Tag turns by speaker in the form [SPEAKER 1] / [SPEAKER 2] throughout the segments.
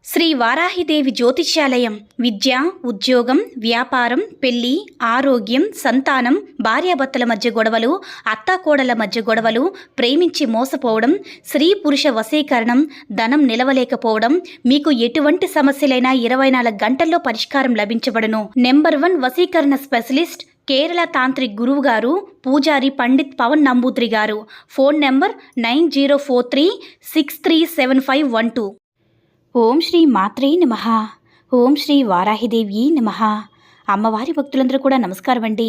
[SPEAKER 1] శ్రీ వారాహిదేవి జ్యోతిష్యాలయం విద్య, ఉద్యోగం, వ్యాపారం, పెళ్లి, ఆరోగ్యం, సంతానం, భార్యాభర్తల మధ్య గొడవలు, అత్తాకోడల మధ్య గొడవలు, ప్రేమించి మోసపోవడం, స్త్రీ పురుష వశీకరణం, ధనం నిలవలేకపోవడం, మీకు ఎటువంటి సమస్యలైనా 24 గంటల్లో పరిష్కారం లభించబడును. నెంబర్ 1 వశీకరణ స్పెషలిస్ట్ కేరళ తాంత్రిక్ గురువు గారు పూజారి పండిత్ పవన్ నంబూద్రి గారు. Phone number 9043637512. ఓం శ్రీ మాత్రే నమః. ఓం శ్రీ వారాహిదేవి నమః. అమ్మవారి భక్తులందరూ కూడా నమస్కారం అండి.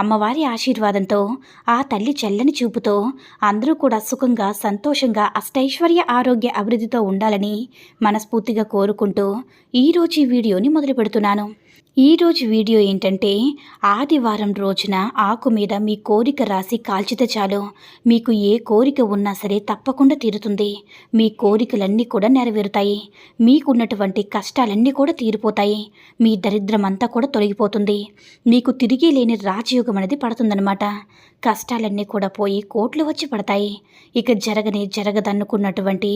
[SPEAKER 1] అమ్మవారి ఆశీర్వాదంతో, ఆ తల్లి చల్లని చూపుతో అందరూ కూడా సుఖంగా, సంతోషంగా, అష్టైశ్వర్య ఆరోగ్య అభివృద్ధితో ఉండాలని మనస్ఫూర్తిగా కోరుకుంటూ ఈరోజు ఈ వీడియోని మొదలు పెడుతున్నాను. ఈరోజు వీడియో ఏంటంటే, ఆదివారం రోజున ఆకు మీద మీ కోరిక రాసి కాల్చితే చాలు, మీకు ఏ కోరిక ఉన్నా సరే తప్పకుండా తీరుతుంది. మీ కోరికలన్నీ కూడా నెరవేరుతాయి. మీకున్నటువంటి కష్టాలన్నీ కూడా తీరిపోతాయి. మీ దరిద్రం అంతా కూడా తొలగిపోతుంది. మీకు తిరిగి లేని రాజయోగం అనేది పడుతుందన్నమాట. కష్టాలన్నీ కూడా పోయి కోట్లు వచ్చి పడతాయి. ఇక జరగదనుకున్నటువంటి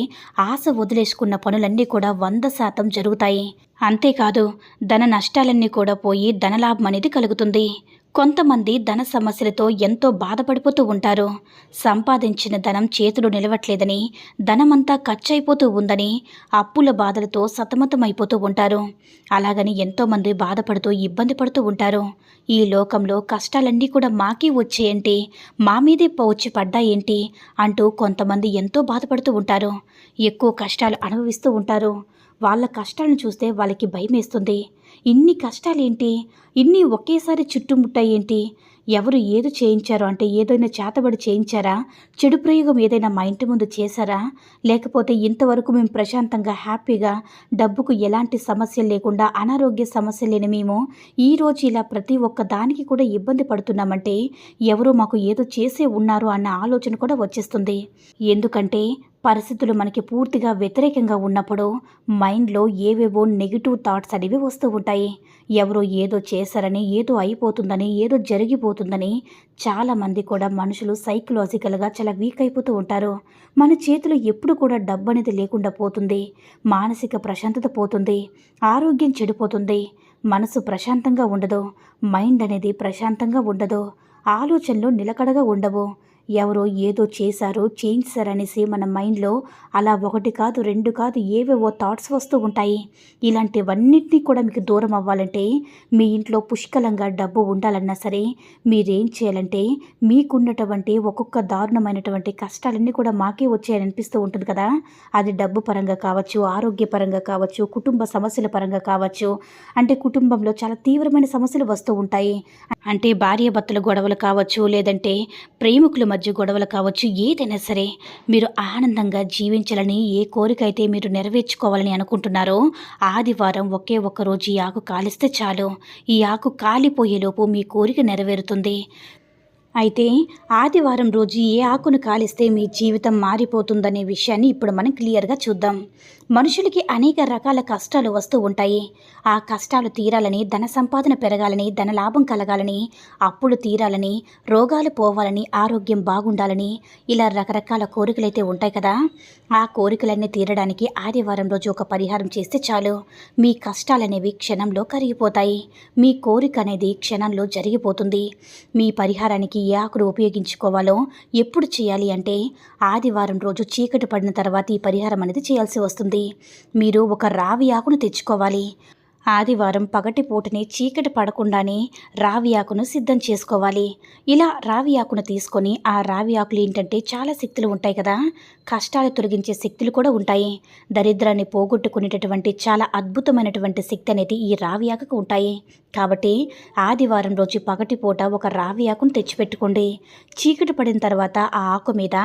[SPEAKER 1] ఆశ వదిలేసుకున్న పనులన్నీ కూడా 100% జరుగుతాయి. అంతేకాదు, ధన నష్టాలన్నీ కూడా పోయి ధనలాభం అనేది కలుగుతుంది. కొంతమంది ధన సమస్యలతో ఎంతో బాధపడిపోతూ ఉంటారు. సంపాదించిన ధనం చేతులు నిలవట్లేదని, ధనమంతా ఖర్చయిపోతూ ఉందని అప్పుల బాధలతో సతమతమైపోతూ ఉంటారు. అలాగని ఎంతోమంది బాధపడుతూ ఇబ్బంది పడుతూ ఉంటారు. ఈ లోకంలో కష్టాలన్నీ కూడా మాకే వచ్చేయంటి, మా మీదే వచ్చి పడ్డాయేంటి అంటూ కొంతమంది ఎంతో బాధపడుతూ ఉంటారు. ఎక్కువ కష్టాలు అనుభవిస్తూ ఉంటారు. వాళ్ళ కష్టాలను చూస్తే వాళ్ళకి భయమేస్తుంది. ఇన్ని కష్టాలేంటి, ఇన్ని ఒకేసారి చుట్టుముట్టాయేంటి, ఎవరు ఏదో చేయించారో, అంటే ఏదైనా చేతబడి చేయించారా, చెడు ప్రయోగం ఏదైనా మా ఇంటి ముందు చేశారా, లేకపోతే ఇంతవరకు మేము ప్రశాంతంగా హ్యాపీగా డబ్బుకు ఎలాంటి సమస్యలు లేకుండా అనారోగ్య సమస్యలు లేని మేము ఈరోజు ఇలా ప్రతి ఒక్క దానికి కూడా ఇబ్బంది పడుతున్నామంటే ఎవరో మాకు ఏదో చేసే ఉన్నారు అన్న ఆలోచన కూడా వచ్చేస్తుంది. ఎందుకంటే పరిస్థితులు మనకి పూర్తిగా వ్యతిరేకంగా ఉన్నప్పుడు మైండ్లో ఏవేవో నెగిటివ్ థాట్స్ అనేవి వస్తూ ఉంటాయి. ఎవరో ఏదో చేశారని, ఏదో అయిపోతుందని, ఏదో జరిగిపోతుందని చాలామంది కూడా మనుషులు సైకలాజికల్గా చాలా వీక్ అయిపోతూ ఉంటారు. మన చేతిలో ఎప్పుడు కూడా డబ్బు అనేది లేకుండా పోతుంది. మానసిక ప్రశాంతత పోతుంది. ఆరోగ్యం చెడిపోతుంది. మనసు ప్రశాంతంగా ఉండదు. మైండ్ అనేది ప్రశాంతంగా ఉండదు. ఆలోచనలు నిలకడగా ఉండవు. ఎవరో ఏదో చేశారో చేయించారనేసి మన మైండ్లో అలా 1 కాదు 2 కాదు ఏవేవో థాట్స్ వస్తూ ఉంటాయి. ఇలాంటివన్నిటినీ కూడా మీకు దూరం అవ్వాలంటే, మీ ఇంట్లో పుష్కలంగా డబ్బు ఉండాలన్నా సరే మీరేం చేయాలంటే, మీకున్నటువంటి ఒక్కొక్క దారుణమైనటువంటి కష్టాలన్నీ కూడా మాకే వచ్చాయని అనిపిస్తూ ఉంటుంది కదా. అది డబ్బు పరంగా కావచ్చు, ఆరోగ్యపరంగా కావచ్చు, కుటుంబ సమస్యల పరంగా కావచ్చు. అంటే కుటుంబంలో చాలా తీవ్రమైన సమస్యలు వస్తూ ఉంటాయి. అంటే భార్యాభర్తల గొడవలు కావచ్చు, లేదంటే ప్రేమికుల మధ్య గొడవలు కావచ్చు. ఏదైనా సరే మీరు ఆనందంగా జీవించాలని, ఏ కోరిక అయితే మీరు నెరవేర్చుకోవాలని అనుకుంటున్నారో, ఆదివారం ఒకే ఒక్క రోజు ఈ ఆకు కాలిస్తే చాలు. ఈ ఆకు కాలిపోయేలోపు మీ కోరిక నెరవేరుతుంది. అయితే ఆదివారం రోజు ఏ ఆకును కాలిస్తే మీ జీవితం మారిపోతుందనే విషయాన్ని ఇప్పుడు మనం క్లియర్గా చూద్దాం. మనుషులకి అనేక రకాల కష్టాలు వస్తూ ఉంటాయి. ఆ కష్టాలు తీరాలని, ధన సంపాదన పెరగాలని, ధన లాభం కలగాలని, అప్పులు తీరాలని, రోగాలు పోవాలని, ఆరోగ్యం బాగుండాలని, ఇలా రకరకాల కోరికలైతే ఉంటాయి కదా. ఆ కోరికలన్నీ తీరడానికి ఆదివారం రోజు ఒక పరిహారం చేస్తే చాలు. మీ కష్టాలనేవి క్షణంలో కరిగిపోతాయి. మీ కోరిక అనేది క్షణంలో జరిగిపోతుంది. మీ పరిహారానికి ఏ ఆకును ఉపయోగించుకోవాలో, ఎప్పుడు చేయాలి అంటే, ఆదివారం రోజు చీకటి పడిన తర్వాత ఈ పరిహారం అనేది చేయాల్సి వస్తుంది. మీరు ఒక రావి ఆకును తెచ్చుకోవాలి. ఆదివారం పగటిపూటనే చీకటి పడకుండానే రావి ఆకును సిద్ధం చేసుకోవాలి. ఇలా రావి ఆకును తీసుకొని, ఆ రావి ఆకులు ఏంటంటే చాలా శక్తులు ఉంటాయి కదా. కష్టాలు తొలగించే శక్తులు కూడా ఉంటాయి. దరిద్రాన్ని పోగొట్టుకునేటటువంటి చాలా అద్భుతమైనటువంటి శక్తి అనేది ఈ రావి ఆకుకు ఉంటాయి. కాబట్టి ఆదివారం రోజు పగటిపూట ఒక రావి ఆకును తెచ్చిపెట్టుకోండి. చీకటి పడిన తర్వాత ఆ ఆకు మీద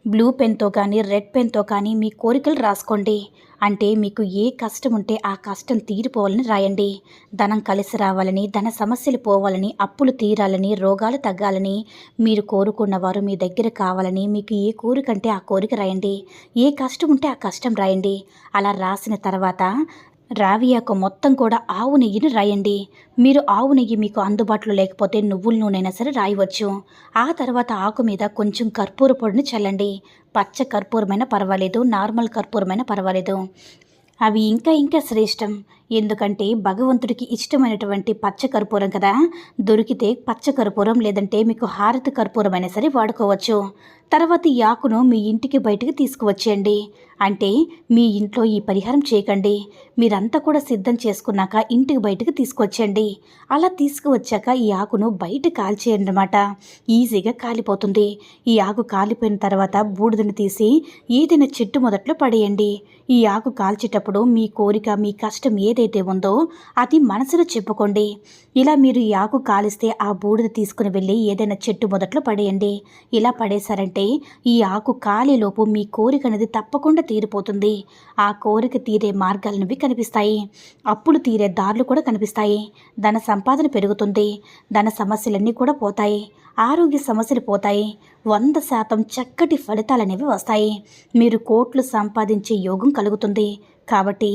[SPEAKER 1] బ్లూ పెన్తో కానీ, రెడ్ పెన్తో కానీ మీ కోరికలు రాసుకోండి. అంటే మీకు ఏ కష్టం ఉంటే ఆ కష్టం తీరిపోవాలని రాయండి. ధనం కలిసి రావాలని, ధన సమస్యలు పోవాలని, అప్పులు తీరాలని, రోగాలు తగ్గాలని, మీరు కోరుకున్నవారు మీ దగ్గర కావాలని, మీకు ఏ కోరిక అంటే ఆ కోరిక రాయండి. ఏ కష్టం ఉంటే ఆ కష్టం రాయండి. అలా రాసిన తర్వాత రావి ఆకు మొత్తం కూడా ఆవు నెయ్యిని రాయండి. మీరు ఆవు నెయ్యి మీకు అందుబాటులో లేకపోతే నువ్వుల నూనెైనా సరే రాయవచ్చు. ఆ తర్వాత ఆకు మీద కొంచెం కర్పూర పొడిని చల్లండి. పచ్చ కర్పూరమైనా పర్వాలేదు, నార్మల్ కర్పూరమైనా పర్వాలేదు. అవి ఇంకా ఇంకా శ్రేష్టం. ఎందుకంటే భగవంతుడికి ఇష్టమైనటువంటి పచ్చ కర్పూరం కదా, దొరికితే పచ్చ కర్పూరం లేదంటే మీకు హారతి కర్పూరం అయినా సరే వాడుకోవచ్చు. తర్వాత ఈ ఆకును మీ ఇంటికి బయటికి తీసుకువచ్చేయండి. అంటే మీ ఇంట్లో ఈ పరిహారం చేయకండి. మీరంతా కూడా సిద్ధం చేసుకున్నాక ఇంటికి బయటకు తీసుకొచ్చండి. అలా తీసుకువచ్చాక ఈ ఆకును బయట కాల్చేయండి అన్నమాట. ఈజీగా కాలిపోతుంది. ఈ ఆకు కాలిపోయిన తర్వాత బూడిదని తీసి ఏదైనా చెట్టు మొదట్లో పడేయండి. ఈ ఆకు కాల్చేటప్పుడు మీ కోరిక, మీ కష్టం ఏదైతే ఉందో అది మనసులో చెప్పుకోండి. ఇలా మీరు ఈ ఆకు కాలిస్తే ఆ బూడిద తీసుకుని వెళ్ళి ఏదైనా చెట్టు మొదట్లో పడేయండి. ఇలా పడేశారంటే ఈ ఆకు కాలేలోపు మీ కోరిక అనేది తప్పకుండా తీరిపోతుంది. ఆ కోరిక తీరే మార్గాలనేవి కనిపిస్తాయి. అప్పులు తీరే దారులు కూడా కనిపిస్తాయి. ధన సంపాదన పెరుగుతుంది. ధన సమస్యలన్నీ కూడా పోతాయి. ఆరోగ్య సమస్యలు పోతాయి. 100% చక్కటి ఫలితాలనేవి వస్తాయి. మీరు కోట్లు సంపాదించే యోగం కలుగుతుంది. కాబట్టి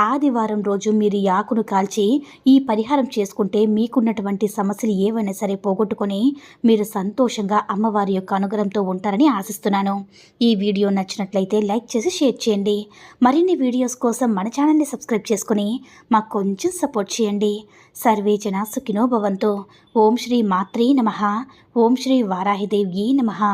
[SPEAKER 1] ఆదివారం రోజు మీరు ఈ ఆకును కాల్చి ఈ పరిహారం చేసుకుంటే మీకున్నటువంటి సమస్యలు ఏవైనా సరే పోగొట్టుకొని మీరు సంతోషంగా అమ్మవారి యొక్క అనుగ్రహంతో ఉంటారని ఆశిస్తున్నాను. ఈ వీడియో నచ్చినట్లయితే లైక్ చేసి షేర్ చేయండి. మరిన్ని వీడియోస్ కోసం మన ఛానల్ని సబ్స్క్రైబ్ చేసుకుని మాకు కొంచెం సపోర్ట్ చేయండి. సర్వే జన సుఖినో భవంతు. ఓం శ్రీ మాత్రే నమః. ఓం శ్రీ వారాహిదేవ్యై నమః.